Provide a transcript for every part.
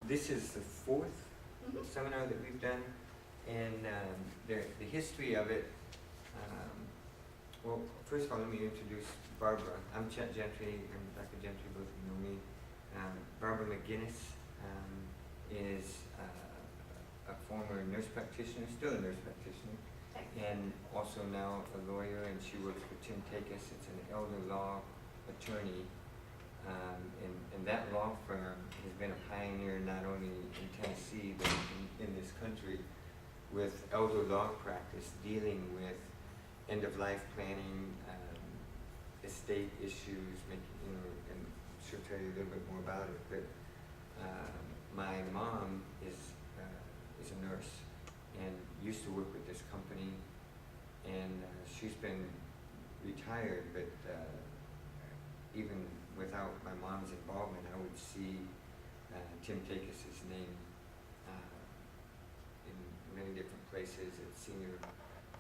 this is the fourth seminar that we've done, and the history of it, well, first of all, let me introduce Barbara. I'm Chet Gentry, and Dr. Gentry, both of you know me. Barbara McGinnis is a former nurse practitioner, still a nurse practitioner, and also now a lawyer, and she works for Tim Takis. It's an elder law attorney, and that law firm has been a pioneer not only in Tennessee but in this country with elder law practice dealing with end-of-life planning, estate issues, making, and she'll tell you a little bit more about it. But my mom is a nurse and used to work with this company, and she's been retired, but even without my mom's involvement, I would see Tim Takis' name in many different places at senior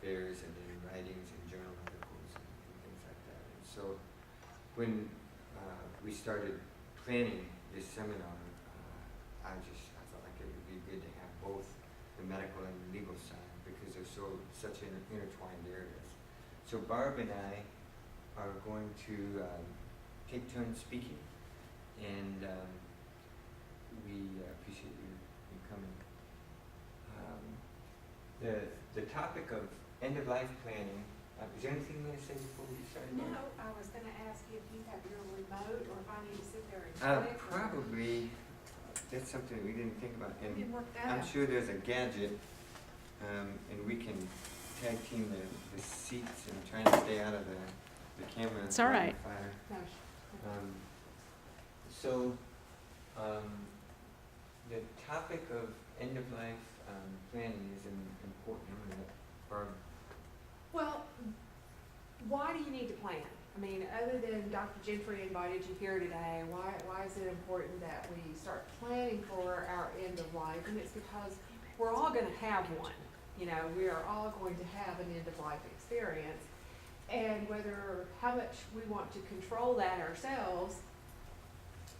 fairs and in writings and journal articles and things like that. And so when we started planning this seminar, I felt like it would be good to have both the medical and the legal side because they're such intertwined areas. So Barb and I are going to take turns speaking, and we appreciate you coming. The topic of end-of-life planning, is there anything you want to say before we start? No, I was going to ask you if you have your remote or if I need to sit there and click. Probably, that's something we didn't think about. And Didn't work that I'm out. sure there's a gadget, and we can tag team the seats and try and stay out of the camera. It's all right. Fire. No. So, the topic of end-of-life planning is important. I'm gonna let Barb. Well, why do you need to plan? I mean, other than Dr. Gentry invited you here today, why is it important that we start planning for our end of life? And it's because we're all going to have one. You know, we are all going to have an end of life experience. And how much we want to control that ourselves,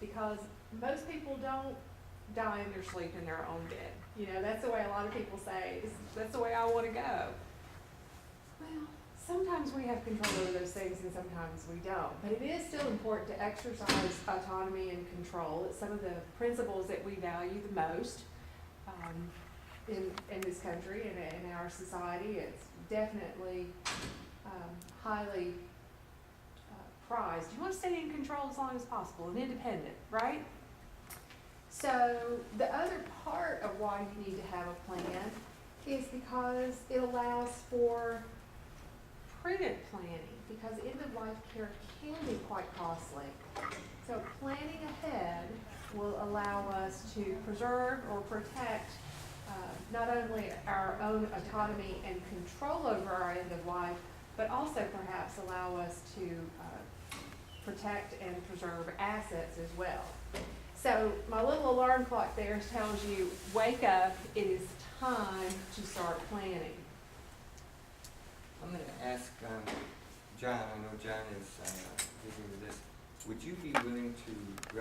because most people don't die in their sleep in their own bed. You know, that's the way a lot of people say, that's the way I want to go. Well, sometimes we have control over those things and sometimes we don't. But it is still important to exercise autonomy and control. It's some of the principles that we value the most in this country and in our society. It's definitely highly prized. You want to stay in control as long as possible and independent, right? So the other part of why you need to have a plan is because it allows for prudent planning, because end-of-life care can be quite costly. So planning ahead will allow us to preserve or protect not only our own autonomy and control over our end-of-life, but also perhaps allow us to protect and preserve assets as well. So my little alarm clock there tells you, wake up, it is time to start planning. I'm going to ask John, I know John is busy with this. Would you be willing to